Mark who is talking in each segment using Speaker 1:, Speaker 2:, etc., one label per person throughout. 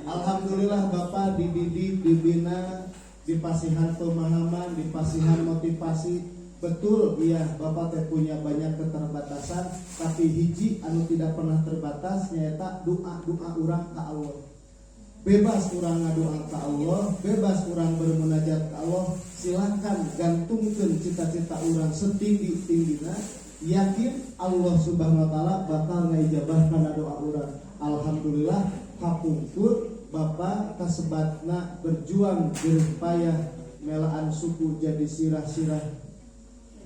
Speaker 1: Alhamdulillah Bapak dididik, dibina, dipasihan pemahaman, dipasihan motivasi. Betul, iya Bapak teh punya banyak keterbatasan, tapi hiji anu tidak pernah terbatas nyata doa urang ka Allah. Bebas urang ngadoa ka Allah, bebas urang bermunajat ka Allah. Silakan gantungkeun cita-cita urang setinggi-tinggina. Yakin Allah Subhanahu wa taala bakal ngaijabahkeun doa urang. Alhamdulillah kapungkur Bapak kasebatna berjuang jeung payah melaan suku jadi sirah-sirah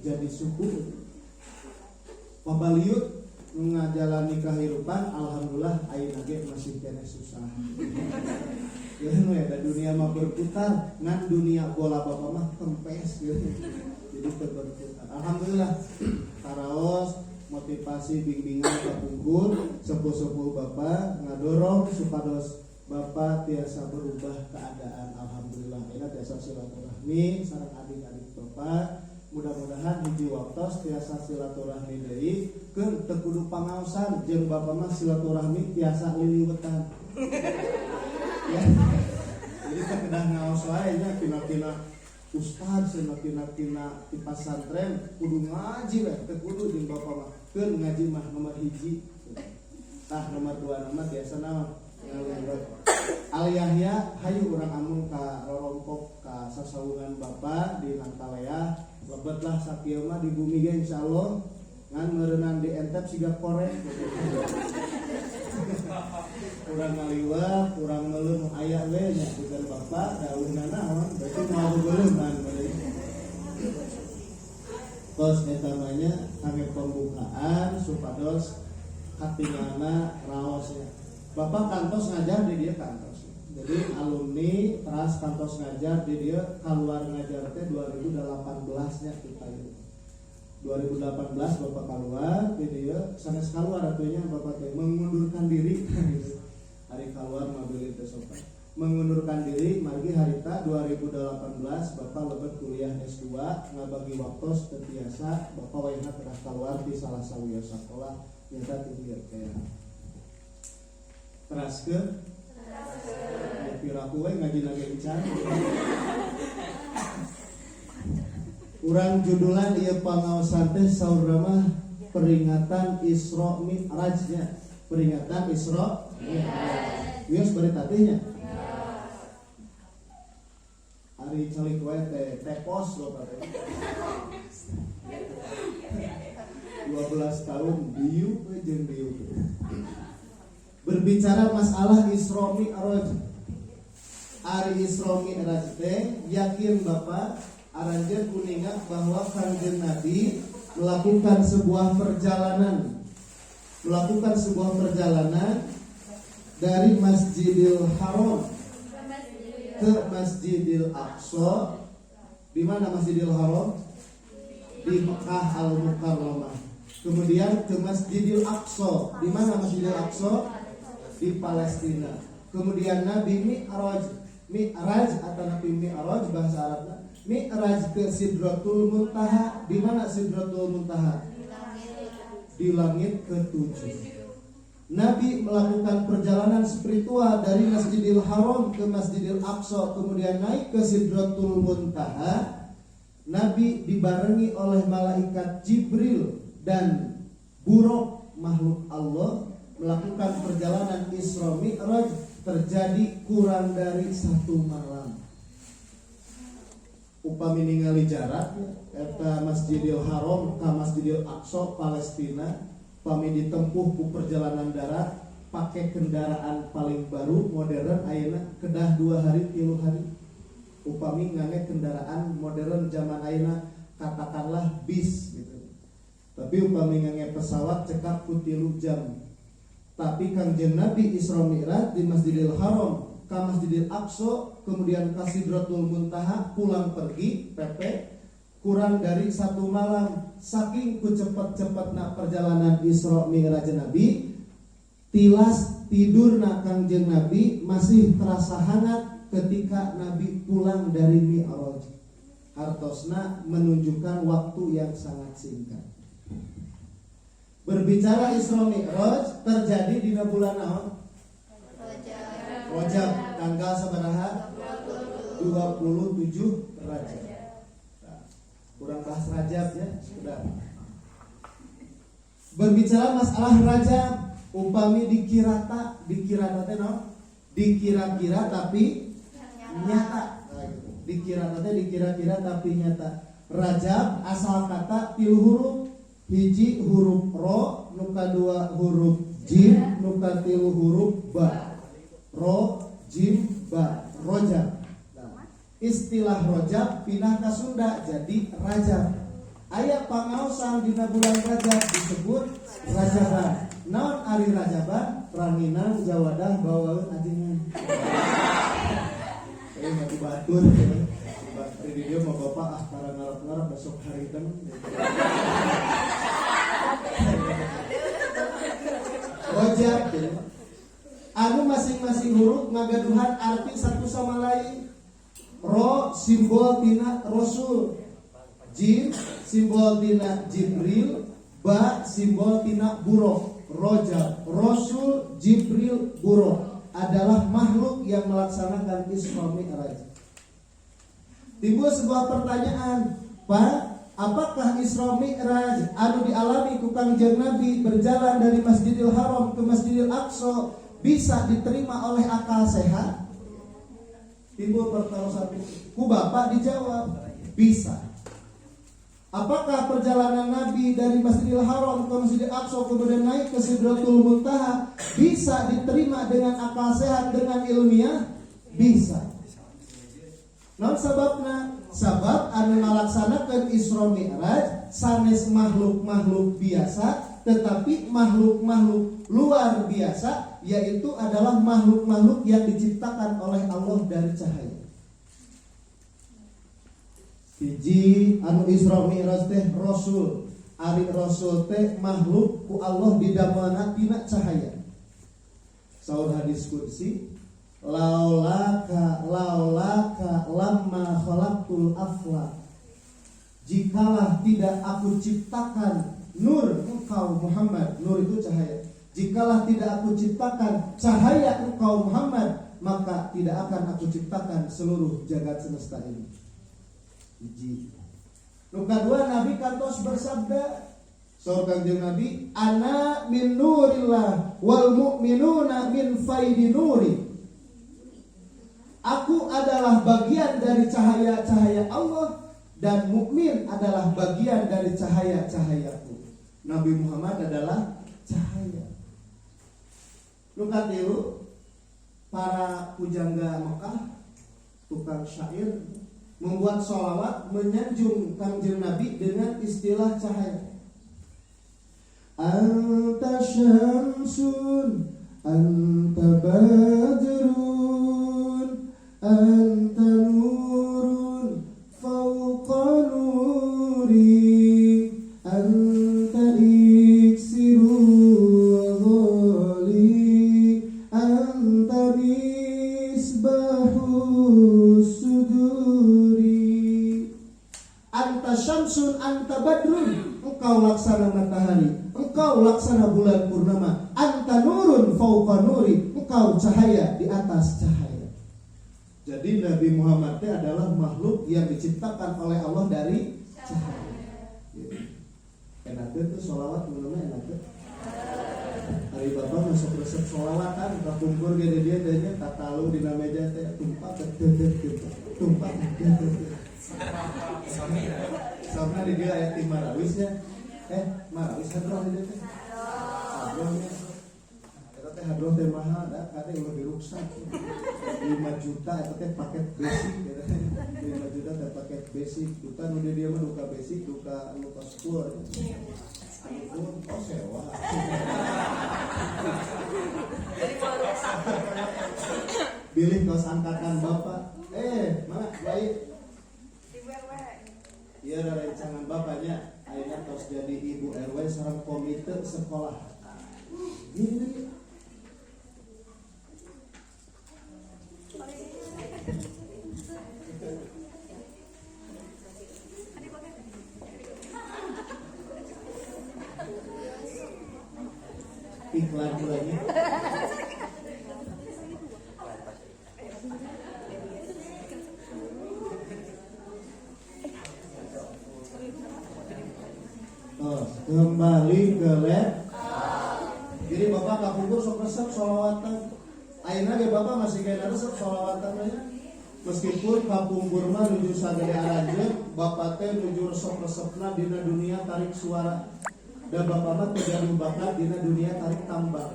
Speaker 1: jadi suku pabaliut ngajalani kahirupan. Alhamdulillah ayeuna ge masih kene susah. Ya da dunia mah berputar, ngan dunia bola Bapak mah kempes gitu. Jadi berputar. Alhamdulillah taraos motivasi bimbingan kapungkur sepuh-sepuh Bapak ngadorong supados Bapak tiasa berubah keadaan. Alhamdulillah ina tiasa silaturahmi sareng adik-adik Bapak. Mudah-mudahan hiji waktos tiasa silaturahmi deui keun teu kudu pangaosan jeung Bapak mah silaturahmi tiasa liliwetan. Ya. Jadi teh kedah ngaos wae nya tina-tina ustad tina di pasantren kudu ngaji we teu kudu jeung Bapak mah keun ngaji mah nomor hiji. Tah nomor 2 nama tiasa naon? Al Yahya hayu urang amun ka rorompok ka sasawungan Bapak di Langkalea lebetlah sakieu mah di bumi ge insyaallah ngan meureunnan di entep siga korek. Urang ngaliwat, urang ngeuleuh aya we nya bukan Bapak daunna naon berarti mau geuleuman beureum. Tos eta mah nya kangge pembukaan supados katingalna raos ya. Bapak kantos ngajar di dia kantos. Jadi alumni teras kantos ngajar di dia keluar ngajar teh 2018 nya kita itu. 2018 Bapak keluar di dia sanes keluar atunya Bapak teh mengundurkan diri. Hari keluar mobil itu sopan. Mengundurkan diri margi harita 2018 Bapak lebet kuliah S2 ngabagi waktu tetiasa Bapak wayahna teras keluar di salah sawiya sakola nyata tinggi kayak teras ke piraku we ngaji lagi encan. Urang judulan ieu pangaosan teh saur mah peringatan Isra Mi'raj nya. Peringatan Isra Mi'raj. Wios bari tadinya. Ari calik wae teh tepos lo teh. 12 tahun diuk we jeung diuk. Berbicara masalah Isra Mi'raj. Ari Isra Mi'raj teh yakin Bapak aranjeun kuningat bahwa Kanjeng Nabi melakukan sebuah perjalanan dari Masjidil Haram ke Masjidil Aqsa. Di mana Masjidil Haram? Di Mekah Al-Mukarramah. Kemudian ke Masjidil Aqsa. Di mana Masjidil Aqsa? Di Palestina. Kemudian Nabi Mi'raj atau Nabi Mi'raj bahasa Arabnya Mi'raj ke Sidratul Muntaha. Di mana Sidratul Muntaha? Di langit ke-7. Nabi melakukan perjalanan spiritual dari Masjidil Haram ke Masjidil Aqsa, kemudian naik ke Sidratul Muntaha. Nabi dibarengi oleh malaikat Jibril dan buruk makhluk Allah melakukan perjalanan Isra Mi'raj terjadi kurang dari 1 malam. Upami ningali jarak eta Masjidil Haram ka Masjidil Aqsa Palestina, upami ditempuh ku perjalanan darat pakai kendaraan paling baru modern ayeuna kedah 2 hari 3 hari. Upami ngangge kendaraan modern zaman ayeuna katakanlah bis gitu. Tapi upami ngangge pesawat cekap ku 3 jam. Tapi Kanjeng Nabi Isra Mi'raj di Masjidil Haram ke Masjidil Aqsa kemudian ke Sidratul Muntaha pulang pergi PP kurang dari 1 malam. Saking ku cepet-cepetna perjalanan Isra Mi'raj Nabi, tilas tidurna Kanjeng Nabi masih terasa hangat ketika Nabi pulang dari Mi'raj. Hartosna menunjukkan waktu yang sangat singkat. Berbicara Isra Mi'raj terjadi di bulan naon? Rajab. Tanggal sabaraha? 27 Rajab. Nah, kurang bahas Rajab ya, sudah. Berbicara masalah Rajab, upami dikira teh no? Dikira-kira tapi nyata. Dikira-kira tapi nyata. Rajab asal kata 3 huruf. Hiji huruf ro, nuka 2 huruf jim, nuka 3 huruf ba. Ro, jim, ba. Rojab. Istilah rojab pindah ke Sunda jadi Rajab. Aya pangaosan dina bulan Rajab disebut Rajaban. Naon ari Rajaban? Ranginan jawadah bawaeun ajengan. Mati batur. Di video mau bapak para ngarep-ngarep besok hari itu. Rojab. Anu masing-masing huruf ngagaduhan arti satu sama lain. Ro simbol tina Rasul, Jim simbol tina Jibril, Ba simbol tina Buruk. Rojab, Rasul, Jibril, Buruk adalah makhluk yang melaksanakan Isra Mi'raj. Timbul sebuah pertanyaan, Pak, apakah Isra Mi'raj anu dialami ku Kangjeng Nabi berjalan dari Masjidil Haram ke Masjidil Aqsa bisa diterima oleh akal sehat? Timbul pertanyaan ku bapak dijawab, bisa. Apakah perjalanan Nabi dari Masjidil Haram ke Masjidil Aqsa kemudian naik ke Sidratul Muntaha bisa diterima dengan akal sehat, dengan ilmiah? Bisa. Non sababna, sabab anu ngalaksanakeun Isra Mi'raj sanes makhluk-makhluk biasa, tetapi makhluk-makhluk luar biasa, yaitu adalah makhluk-makhluk yang diciptakan oleh Allah dari cahaya. Hiji anu Isra Mi'raj teh Rasul. Ari Rasul teh makhluk ku Allah didamana tina cahaya. Saur hadis qudsi, laulaka lamma khalaqtul aflaq. Jikalah tidak aku ciptakan nur engkau Muhammad, nur itu cahaya. Jikalah tidak aku ciptakan cahaya engkau Muhammad, maka tidak akan aku ciptakan seluruh jagat semesta ini. Hiji. Nu kadua Nabi kantos bersabda, saur Kangjeng Nabi, ana min nurillah wal mu'minuna min faidi nuri. Aku adalah bagian dari cahaya-cahaya Allah dan mukmin adalah bagian dari cahaya-cahayaku. Nabi Muhammad adalah cahaya. Nu katilu, para pujangga Mekah, tukang syair membuat sholawat menyanjung Kangjeng Nabi dengan istilah cahaya. Anta syamsun, anta badrun, anta nurun fauqa nuri, anta iksiru wa dhali, anta misbahu suduri. Anta syamsun, anta badrun, engkau laksana matahari, engkau laksana bulan purnama. Anta nurun fauqa nuri, engkau cahaya di atas cahaya. Jadi Nabi Muhammad itu adalah makhluk yang diciptakan oleh Allah dari cahaya. Enak itu sholawat menurutnya enak. Hari bapak masuk resep sholawatan, kumpul gede dia danya tatalu di meja teh tumpah tumpah. Soalnya di dia ayat marawisnya, marawis hadroh di dia teh. Hadrohnya, kita teh hadroh teh mahal, kata yang lebih ruksak. 5 juta itu teh paket basic, 5 juta teh paket basic. Duka nu dia mah duka basic, duka spur. Itu sewa. Pilih kaos angkatan bapak. Mana baik. Iya ada rancangan bapaknya, akhirnya terus jadi ibu RW sareng komite sekolah. Gini. lagi. Kembali ke lab. Jadi bapak kapungkur sok resep sholawatan. Ayeuna ge bapak masih kayak resep sholawatan aja. Meskipun kapungkur mah nuju sagede arajeun, bapak teh nuju resep-resepna dina dunia tarik suara. Dan bapak mah teu gaduh bakat dina dunia tarik tambang.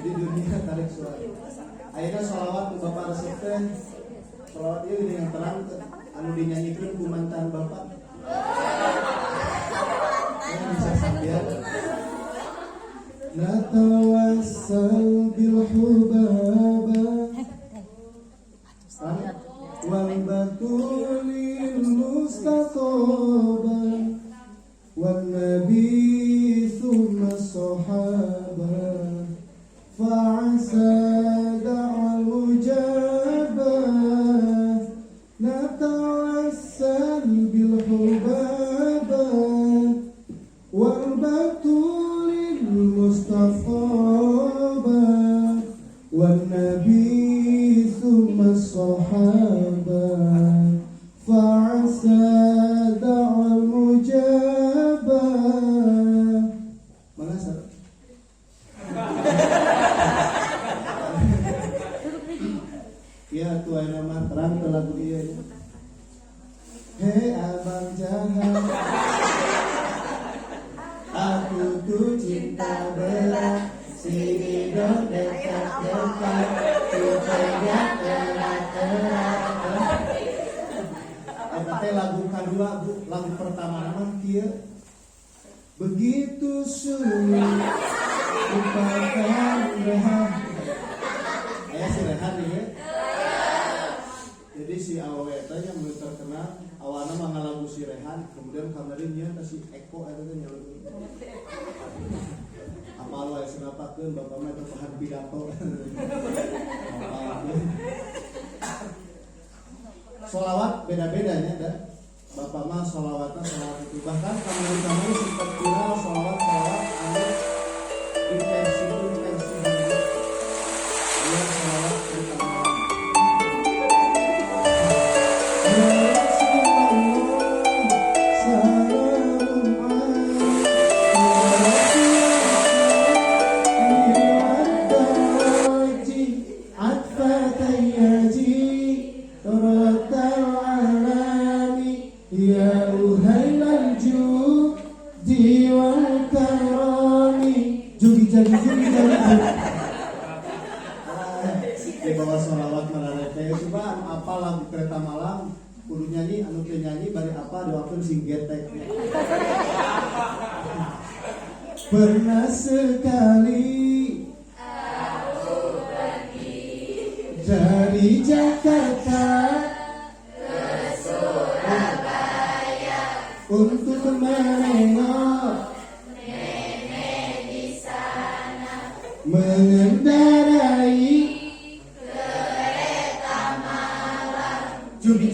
Speaker 1: Jadi dunia tarik suara. Ayeuna sholawat ku bapak resep teh. Sholawat ieu dengan terang anu dinyanyikeun ku mantan bapak. Bisa sambil natawassal bil hubaba wal batulil mustaqaba wan nabi thumma sahaba fa'asa da'al mujaba natawassal bil hubaba wal batulil mustaqaba wan nabi thumma sahaba fa'asa da'al mujaba. Mana sah? Ya tuai nama terang ke lagu iya. Hei abang jahat, aku tuh cinta berat, sini dong dekat-dekat, ku pegang erat-erat. Eta teh lagu kedua, Bu. Lagu pertama nama kieu. Begitu sulit lupakan Rehan. Aya si Rehan nih ya. Jadi si awewe teh yang mulai terkenal awana mah ngalagu si Rehan, kemudian kamarin nya si Eko eta teh nyalukeun. Apal wae senapakeun bapak mah teh bahan pidato. Sholawat beda-bedanya dan bapak mah sholawatnya sholawat itu bahkan kamarin sempat viral sholawat anu di versi baru. Dia sholawat pertama. Di bawah sholawat mararete coba apa lagu kereta malam kudu nyanyi anu teu nyanyi bari apa doakeun sing getek. Pernah sekali aku pergi dari Jakarta ke Surabaya untuk menengok nenek di sana mengendarai kereta malam. Jubi.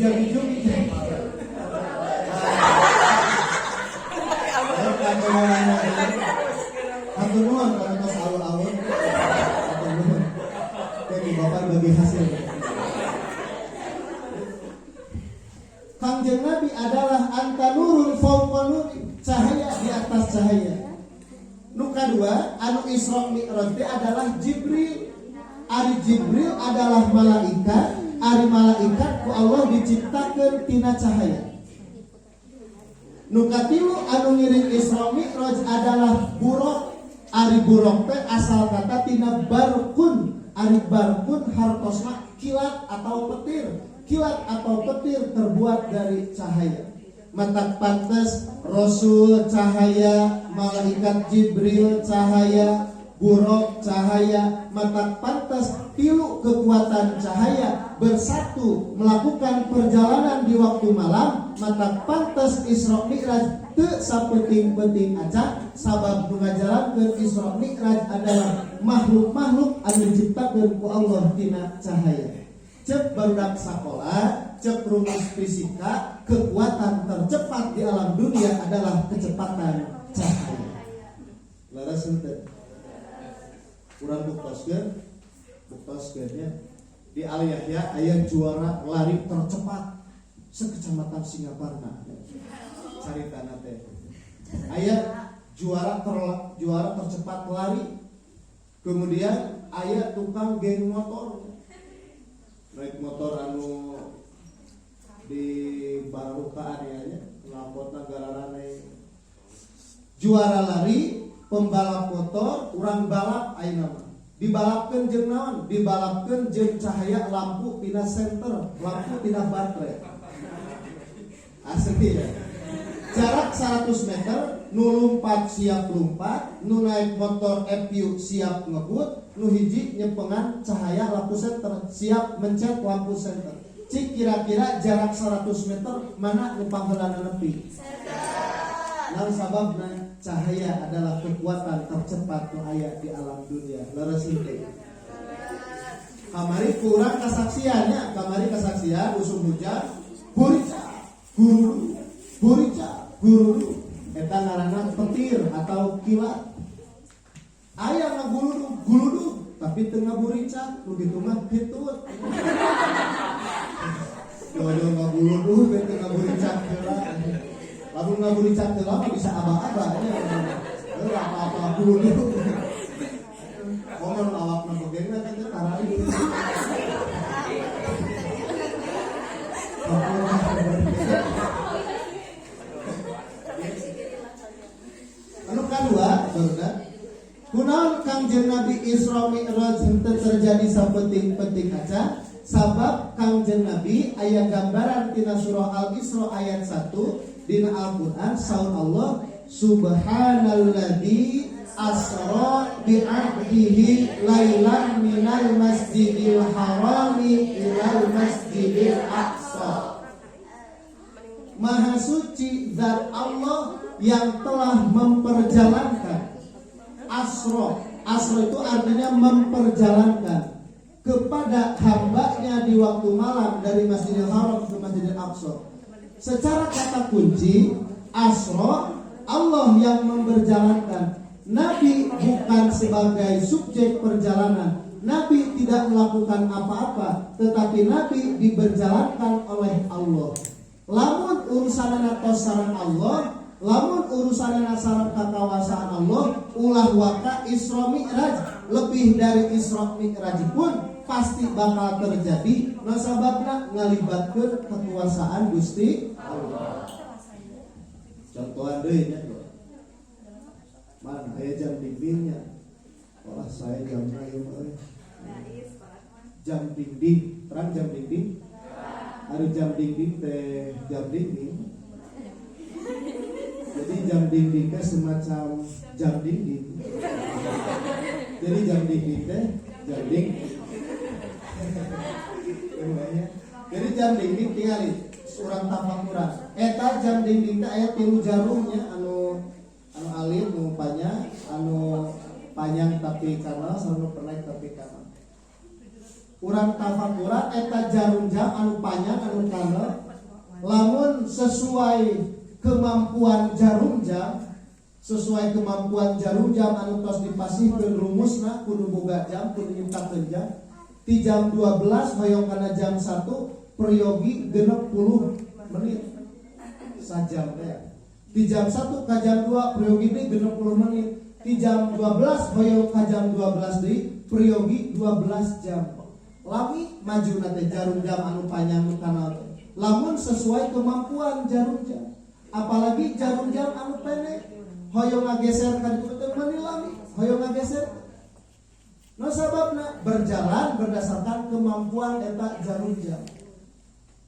Speaker 1: Hatur nuhun kana tos alun-alun. Hatur nuhun. Jadi bapak bagi hasil. Kangjeng Nabi adalah antanurun fawqa nuri, cahaya di atas cahaya. Nu kadua anu Isra Mi'raj adalah Jibril. Ari Jibril adalah malaikat, ari malaikat ku Allah diciptakeun tina cahaya. Nu katilu anu ngiring Isra Mi'raj adalah buraq. Ari buraq teh asal kata tina barkun. Ari barkun hartosna kilat atau petir. Kilat atau petir terbuat dari cahaya. Mata pantes Rasul cahaya, malaikat Jibril cahaya, buraq cahaya. Mata pantes tilu kekuatan cahaya bersatu melakukan perjalanan di waktu malam. Mata pantes Isra Mi'raj teu sapenting-penting acan sabab ngajalankeun Isra Mi'raj adalah makhluk-makhluk anu diciptakeun ku Allah tina cahaya. Cek barudak sakola, cek rumus fisika, kekuatan tercepat di alam dunia adalah kecepatan cahaya. Laras henteu. Urang buktoskeun nya di Al Yahya aya juara lari tercepat sekecamatan Singaparna. Caritana teh aya juara tercepat lari. Kemudian aya tukang geng motor. Naik motor anu di barukaan ya lapotna gararane. Juara lari, pembalap motor, urang balap ayeuna mah. Dibalapkeun jeung naon? Dibalapkeun jeung cahaya lampu tina senter, lampu tina baterai. Asli ya. Jarak 100 meter, nu lompat siap lompat, nu naik motor FU siap ngebut, nu hiji nyepengan cahaya lampu senter, siap mencet lampu senter. Cik kira-kira jarak 100 meter mana nu pangheulana nepi? Naon sababna? Cahaya adalah kekuatan tercepat nu aya di alam dunia. Leres henteu. Kamari kurang kesaksiannya, kamari kesaksian usum hujan, burica, guru, eta ngaranna petir atau kilat. Aya ngaguludu, tapi teu ngaburica, nu kitu mah hitut. Dodo ngaguludu, teu ngaburica heula. Lamun ngaburica heula mah bisa aba-aba nya. Heuh apa-apa guludu. Ngomong awakna begena kan teh tarai. Anu kadua, saudara, kunaon Kangjeng Nabi Isra Mi'raj henteu terjadi sapenting-penting aca, sabab Kangjeng Nabi aya gambaran tina surah Al-Isra ayat 1 dina Al-Qur'an saur Allah subhanalladzi asra bi 'abdihi lailan minal masjidil harami ilal masjidil aqsa. Maha suci zat Allah yang telah memperjalankan asro itu artinya memperjalankan kepada hambanya di waktu malam dari Masjidil Haram ke Masjidil Aqsa. Secara kata kunci asro Allah yang memperjalankan. Nabi bukan sebagai subjek perjalanan. Nabi tidak melakukan apa-apa, tetapi Nabi diberjalankan oleh Allah. Lamun urusanana tos sareng Allah, lamun urusanana sareng kakawasaan Allah, ulah waka Isra Mi'raj, lebih dari Isra Mi'raj pun pasti bakal terjadi. Nasababna ngalibatkeun kekuasaan Gusti Allah. Contohan deui nya. Mana aya jam dindingnya? Wah, saya jamna ieu mah. Jam dinding, terang jam dinding. Ada jam dinding teh jam dinding. Jadi jam dinding teh semacam jam dinding. Jadi jam dinding teh jam dinding. Jadi jam dinding tingali urang tafakuran. Eta jam dinding teh aya 3 jarumnya anu alit nu panjang, anu panjang tapi kanal, anu pendek tapi kanal. Urang tafakuran eta jarum jam anu panjang anu kanal, lamun sesuai kemampuan jarum jam anu tos dipasihkeun rumusna kudu boga jam, kudu nyiptakeun jam. Ti jam 12 hoyong kana jam 1 peryogi 60 menit sajam teh. Di jam 1 ka jam 2 peryogi teh 60 menit. Di jam 12 hoyong ka jam 12 deui peryogi 12 jam. Lami maju nate jarum jam anu panjang nu kanal. Lamun sesuai kemampuan jarum jam. Apalagi jarum jam anu pendek, hoyong ngageser ka ditu teh meuni lami, hoyong ngageser. No sababna berjalan berdasarkan kemampuan eta jarum jam.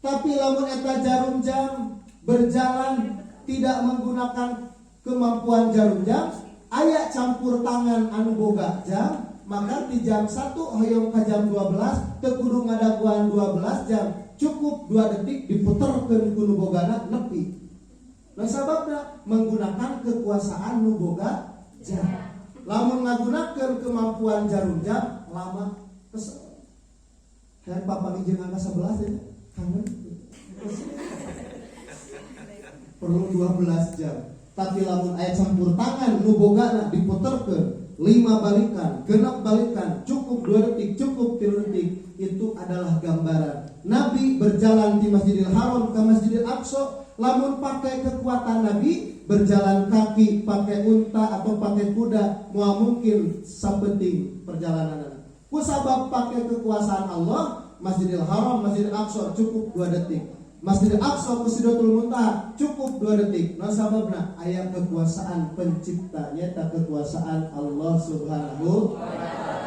Speaker 1: Tapi lamun eta jarum jam berjalan tidak menggunakan kemampuan jarum jam, aya campur tangan anu boga jam, maka di jam 1 hoyong ka jam 12 teu kudu ngadaguan 12 jam, cukup 2 detik diputerkeun ku nu bogana nepi. Nah sababna menggunakan kekuasaan nu boga jam. Lamun ngagunakeun kemampuan jarum jam lama kesel. Hayang papagi jeung angka 11 ya. Kangen. Perlu 12 jam. Tapi lamun aya campur tangan nu bogana diputerkeun 5 balikan, genap balikan, cukup 2 detik, cukup 3 detik. Itu adalah gambaran Nabi berjalan di Masjidil Haram ke Masjidil Aqsa. Lamun pakai kekuatan Nabi, berjalan kaki, pakai unta atau pakai kuda, mau mungkin sapeting perjalanan. Kusabab pakai kekuasaan Allah, Masjidil Haram, Masjidil Aqsa cukup 2 detik. Masjidil Aqsa, Sidratul Muntaha cukup 2 detik. Nah sababna aya kekuasaan pencipta, nyata kekuasaan Allah Subhanahu wa Ta'ala.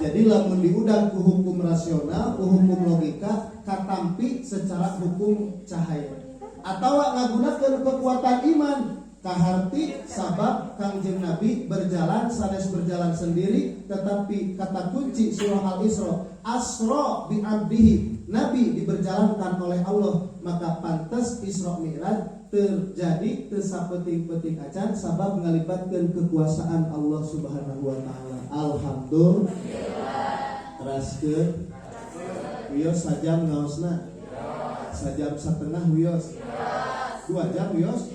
Speaker 1: Jadi lamun diudang ku hukum rasional, ku hukum logika, katampi secara hukum cahaya. Atawa ngagunakeun kekuatan iman, kaharti sabab Kangjeng Nabi berjalan sanes berjalan sendiri, tetapi kata kunci surah Al-Isra, asra bi abdihi, Nabi diberjalankan oleh Allah, maka pantas Isra Mi'raj terjadi tesapeting-peting acan sabab ngalibatkeun kekuasaan Allah Subhanahu wa Ta'ala. Alhamdulillah. Teraskeun wios sajam ngaosna, sajam setengah wios, 2 jam wios,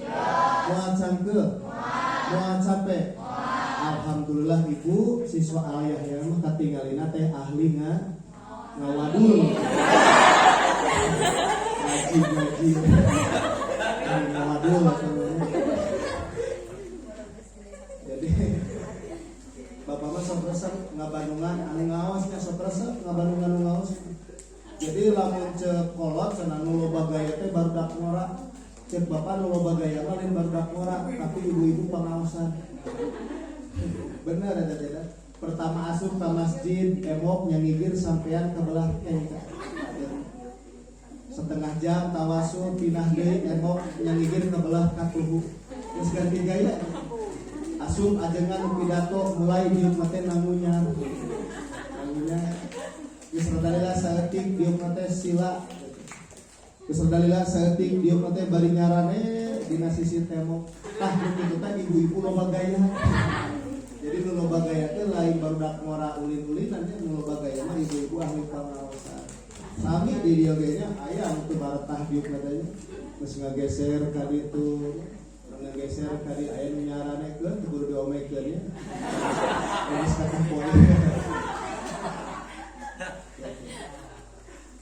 Speaker 1: moal cangkeul, moal capek. Alhamdulillah ibu siswa ayah ya mah katinggalina teh ahli ngawadul. Ngaji ngawadul. Jadi bapak mah sok resep ngabandungan anu ngaosnya, sok resep ngabandungan anu ngaos. Jadi lamun ceuk kolot cenah nu loba gaya teh barudak ngora. Cek bapak nu loba gaya mah lain barudak ngora, tapi ibu-ibu pangaosan. Bener ada tidak? Pertama asup ke masjid, emok nyangigir sampean ke belah kengka. Setengah jam tawasul pinah deui emok nyangigir ke belah katuhu. Terus ganti gaya. Asup ajengan pidato mulai diuk mate nangunya. Geus radalila saeutik diuk mate sila. Geus radalila saeutik diuk mate bari nyarane dina sisi temok. Tah kitu teh ibu-ibu loba gaya. Jadi nu loba gaya teh lain barudak ngora ulin-ulinan nya, nu loba gaya mah ibu-ibu ahli pangaosan. Sami di dieu ge nya aya anu teu baretah diuk katanya. Geus ngageser ka ditu, ngageser ka di aya nu nyaranekeun teu kudu diomekeun nya. Geus katempoe.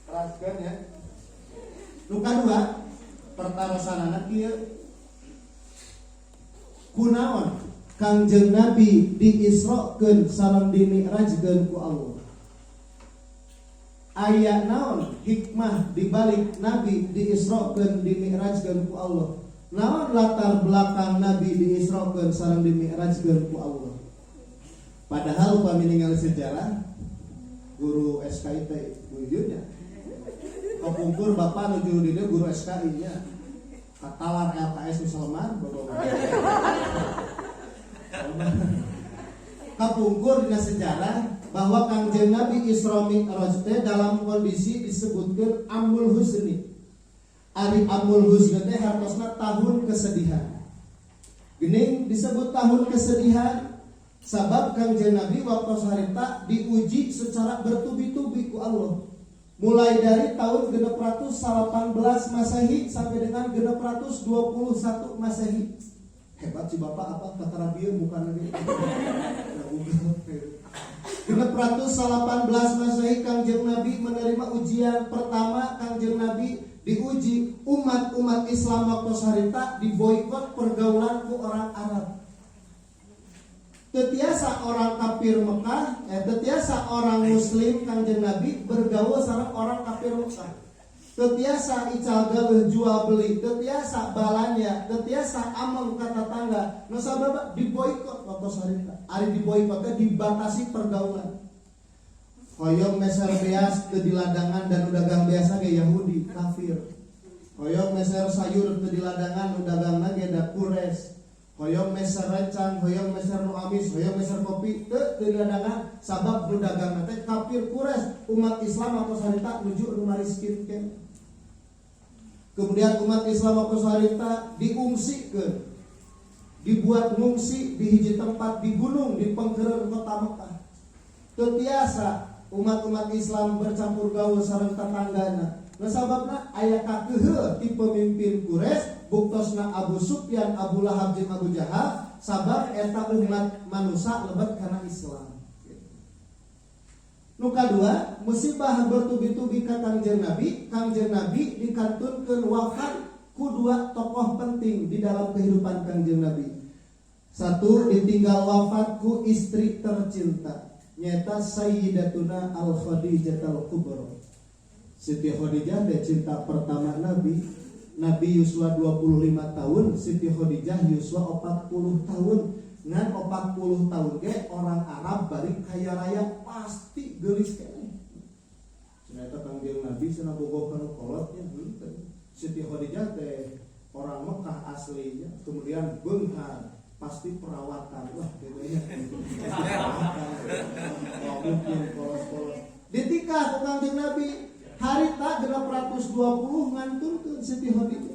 Speaker 1: Teraskeun ya. Nu kadua, pertarosanana kieu kunaon Kangjeng Nabi diisrokeun sareng dimi'rajkeun ku Allah. Aya naon hikmah dibalik Nabi diisrokeun dimi'rajkeun ku Allah? Naon latar belakang Nabi diisrokeun sareng dimi'rajkeun ku Allah? Padahal upami ningali sejarah guru SKI teh wujudnya. Kepungkur bapak nuju di dieu guru SKI nya. Katalar LKS Sulman bapak. Kapungkur dina sejarah bahwa Kangjeng Nabi Isra Mi'raj teh dalam kondisi disebutkeun Amul Husni. Ari Amul Husni teh hartosna tahun kesedihan. Geuning disebut tahun kesedihan sabab Kangjeng Nabi waktu harita diuji secara bertubi-tubi ku Allah. Mulai dari tahun 618 Masehi sampai dengan 621 Masehi. Hebat si bapak apa kata Rabiu bukan lagi. 618 Masehi Kangjeng Nabi menerima ujian pertama. Kangjeng Nabi diuji umat Islam waktu sarita diboikot pergaulan ku orang Arab. Tetiasa orang kafir Mekah, tetiasa orang Muslim Kangjeng Nabi bergaul sareng orang kafir Mekah. Tetiasa ical galeuh jual beli, tetiasa balanya, tetiasa amang kata tangga. Nu sabab diboikot waktu sarita. Ari diboikot teh dibatasi pergaulan. Hoyong meser beas teu diladangan dan dagang biasa ge Yahudi kafir. Hoyong meser sayur teu diladangan nu dagangna ge da Quraisy. Hoyong meser rencang, hoyong meser nu amis, hoyong meser kopi teu diladangan sabab nu dagangna teh kafir Quraisy. Umat Islam waktu sarita nuju nu mariskin keneh. Kemudian umat Islam waktu sarita diungsikeun, dibuat ngungsi di hiji tempat di gunung di pengkeureun kota Mekah. Tetiasa umat Islam bercampur gaul sareng tetanggana. Nah sababna aya kakeuheuh ti pemimpin Quraisy buktosna Abu Sufyan, Abu Lahab jeung Abu Jahal sabab eta umat manusia lebet karena Islam. Nu kadua, musibah bertubi-tubi ka Kangjeng Nabi. Kangjeng Nabi dikantunkeun wafat ku dua tokoh penting di dalam kehidupan Kangjeng Nabi. Satu, ditinggal wafat ku istri tercinta, nyata Sayyidatuna Al-Khadijah Al-Kubra. Siti Khadijah teh cinta pertama Nabi. Nabi yuswa 25 tahun, Siti Khadijah yuswa 40 tahun. Ngan 40 tahun ge orang Arab bari kaya raya pasti geulis keneh. Ternyata Kangjeng Nabi cenah bogoh kana kolotnya heunteu. Siti Khadijah teh orang Mekah aslinya, kemudian beunghar pasti perawatan wah gitu ya. Mungkin polos-polos. Ditikah ku Kangjeng Nabi harita 620 ngantunkeun Siti Khadijah.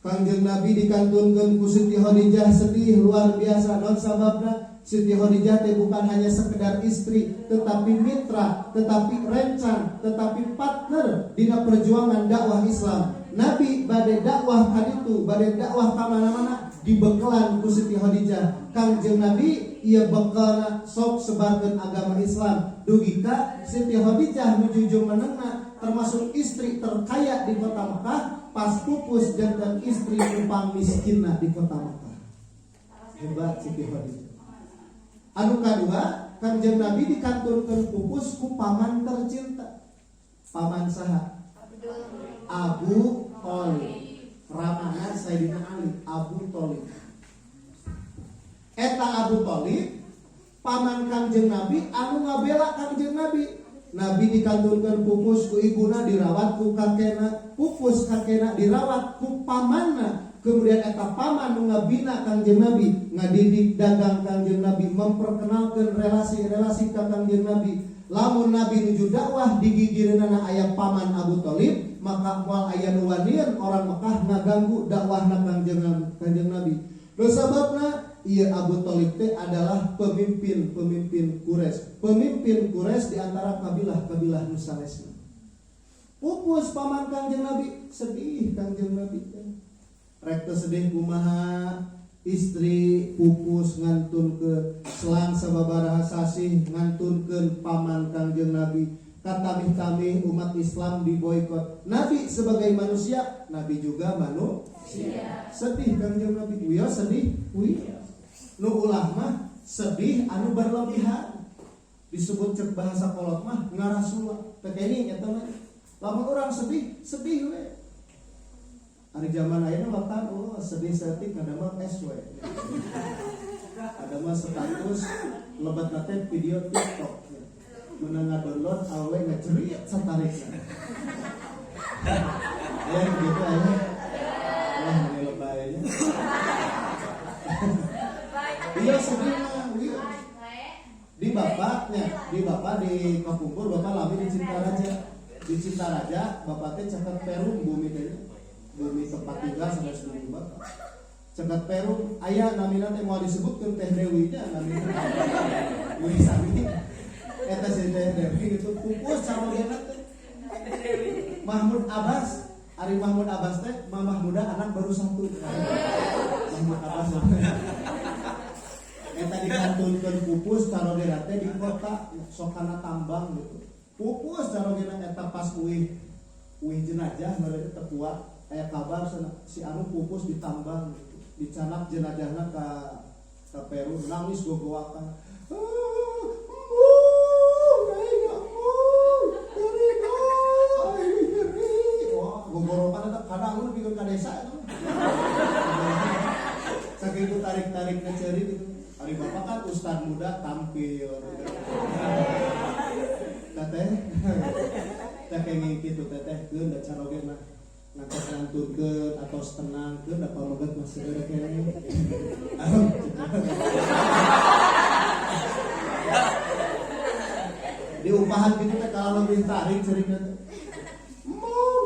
Speaker 1: Kangjeng Nabi dikantunkeun ku Siti Khadijah sedih luar biasa. Non sababna Siti Khadijah teh bukan hanya sekedar istri, tetapi mitra, tetapi rencan, tetapi partner dina perjuangan dakwah Islam. Nabi bade dakwah kaditu, bade dakwah ka mana-mana dibekelan ku Siti Khadijah. Kangjeng Nabi ieu bekelna sok sebarkeun agama Islam. Dugi ka Siti Khadijah nuju menengna termasuk istri terkaya di kota Mekah. Pas pupus jantan istri numpang miskinna di kota Mekah. Hebat Siti Khadijah. Anu kadua, Kangjeng Nabi dikantunkeun pupus ku paman tercinta. Paman saha? Abu Thalib. Ramana Sayyidina Ali, Abu Thalib. Eta Abu Thalib paman Kangjeng Nabi anu ngabela Kangjeng Nabi. Nabi dikantunkeun pupus ku ibuna dirawat ku kakena, pupus kakena dirawat ku pamanna. Kemudian eta paman nu ngabina Kangjeng Nabi, ngadidik dagang Kangjeng Nabi, memperkenalkan relasi-relasi ka Kangjeng Nabi. Lamun Nabi nuju dakwah di gigireunana aya paman Abu Thalib, maka moal aya nu wanian orang Mekah ngaganggu dakwahna Kangjeng Nabi. Lha sababna ieu Abu Thalib teh adalah pemimpin Quraisy. Pemimpin Quraisy di antara kabilah-kabilah nu salesna. Pupus paman Kangjeng Nabi, sedih Kangjeng Nabi teh. Rek teu sedih kumaha istri pupus ngantunkeun selang sababaraha sasih ngantunkeun paman Kangjeng Nabi. Katamih-tamih umat Islam diboikot. Nabi sebagai manusia, Nabi juga manusia. Sedih Kangjeng Nabi, uya sedih, uya. Nu ulah mah sedih anu berlebihan. Disebut cek bahasa kolot mah ngarasula. Teh kene nya teh. Lamun urang sedih, sedih we. Ari zaman ayeuna mah oh sedih setik ada mah SW. Ada mah status lebat nate video TikTok. Meunang ngadownload awe ngecerit satarikna. Ya gitu aja. Wah, ini lebaynya. Iya sedih mah, di bapak di Kapungkur, bapak lami di Cintaraja. Di Cintaraja, bapak teh caket Perum bumi teh. Bumi tempat tinggal sampai sebelum bapak. Caket Perum, aya namina teh mau disebutkeun Teh Dewi nya namina. Dewi Sami. Eta si Teh Dewi itu pupus carogena teh. Mahmud Abbas, Ari Mahmud Abbas teh mamah muda anak baru satu. Mahmud Abbas. Eta dikantunkeun pupus carogena teh di kota sokana tambang gitu. Pupus carogena eta pas uih jenazah mereka teu kuat aya kabar si anu pupus ditambang gitu. Dicanak jenazahna ka Peru nangis gogoakan. Gogorokan eta kadang lu bikin ka desa itu. Saking itu tarik-tarik ngeceri gitu. Ari bapak kan ustad muda tampil. Teteh. Teh kenging kitu teteh keun da carogena. Ngangkat nganturkeun atau tenangkeun da pameget mah segera kene. Di umpahan kitu teh kalau lebih tarik cerita teh.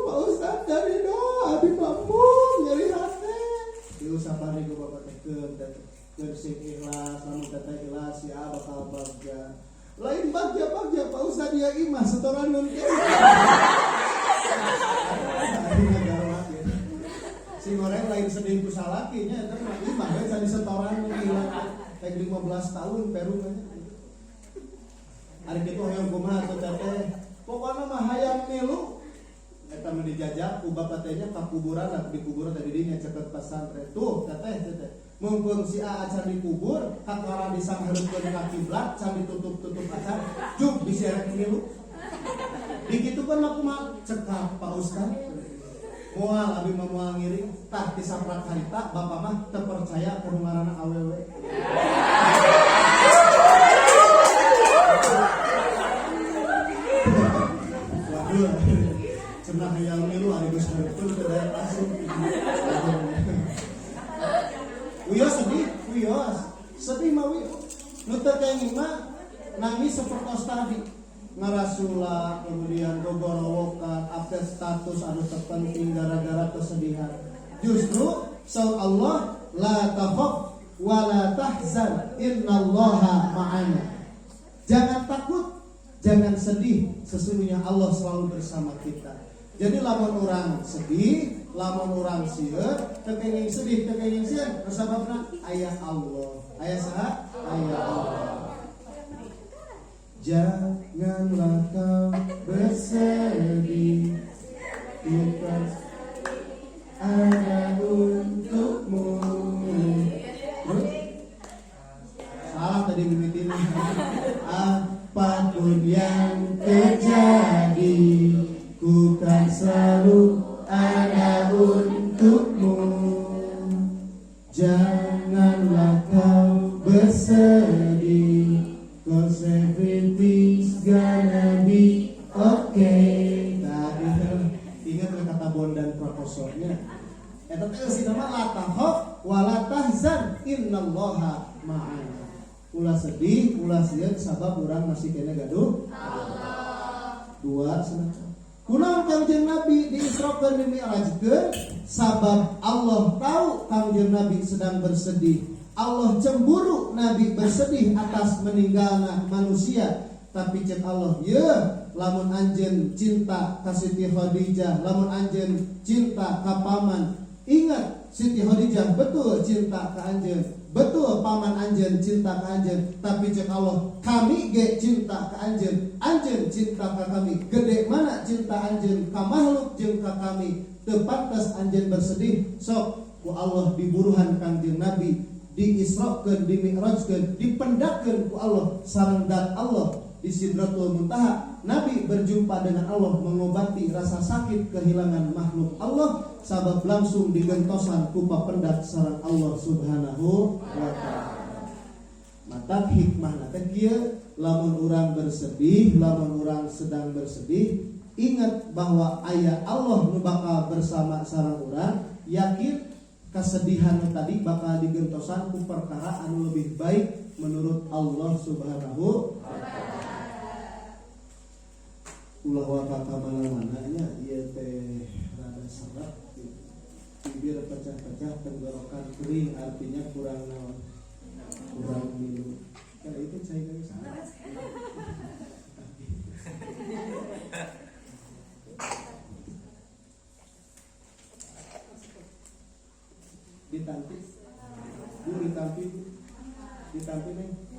Speaker 1: Pak Ustad dari doa abi pamung nyeri hate. Diusapari ku bapak teh keun teteh. Bersih ikhlas, lamun teteh ikhlas ya bakal bagja. Lain bagja Pak Ustad ya imah setoran nun kene. Si Si goreng lain sedih ku salakinya eta mah ieu mah can disetoran hilang kayak 15 tahun Peru nya. Ari kitu hoyong kumaha atuh teh. Pokona mah hayang milu. Eta mah dijajak ku bapak teh nya ka kuburan di kuburan tadi dinya cepet pesantren. Tuh teteh. Mumpung si A acan dikubur, kakara disanghareukeun ka kiblat, can ditutup-tutup acan, juk diserek milu. Dikitukeun mah kumaha cekap Pak Ustaz. Moal abi mah moal ngiring tah disaprak harita bapak mah teu percaya ka nu ngaranna awewe. Waduh. Cenah hayang milu ari geus betul teu daya langsung. Uyos. Sedih mah wios. Nu teu kenging mah nangis sapertos tadi. Ngarasula kemudian gogorowokan update status anu terpenting gara-gara kesedihan. Justru saur Allah la takhaf wa la tahzan innallaha ma'ana. Jangan takut, jangan sedih, sesungguhnya Allah selalu bersama kita. Jadi lamun orang sedih, lamun orang sieun, teu kenging sedih, teu kenging sieun, sababna aya Allah. Aya saha? Aya Allah. Janganlah kau bersedih, kita ada untukmu. Salah tadi mimitin. Apapun yang terjadi, ku kan selalu ada untukmu. Janganlah kau bersedih, 'cause everything's gonna be okay. Nah, ingat kata Bondan Prakosonya. Eta teh si nama la takhaf wa la tahzan innallaha ma'ana. Ulah sedih, ulah sieun sabab urang masih kena gaduh Allah. Dua cenah. Kunaon Kangjeng Nabi diisrokeun di Mi'rajkeun sabab Allah tahu Kangjeng Nabi sedang bersedih. Allah cemburu Nabi bersedih atas meninggalnya manusia. Tapi cek Allah, ya lamun anjeun cinta ka Siti Khadijah, lamun anjeun cinta ka paman, ingat Siti Khadijah betul cinta ka anjeun, betul paman anjeun cinta ka anjeun. Tapi cek Allah, kami ge cinta ka anjeun, anjeun cinta ka kami. Gede mana cinta anjeun ka makhluk jeung ka kami, teu pantes anjeun bersedih. Sok ku Allah diburuhan Kangjeng Nabi, diisrokeun, dimi'rajkeun, dipendhakeun ku Allah sareng dat Allah di Sidratul Muntaha. Nabi berjumpa dengan Allah, mengobati rasa sakit kehilangan makhluk Allah, sabab langsung digentosan ku papendak sareng Allah Subhanahu wa taala. Mata hikmahna teh kieu, lamun urang bersedih, lamun urang sedang bersedih, ingat bahwa aya Allah nu bakal bersama sareng urang, yakin kesedihan tadi bakal digentosan ku perkara anu lebih baik menurut Allah Subhanahu wa taala. Ulah waka ka mana-mananya ieu teh rada serat, bibir pecah-pecah, tenggorokan kering, artinya kurang naon, kurang minum. Kalau itu saya enggak salah. Ditampi nih.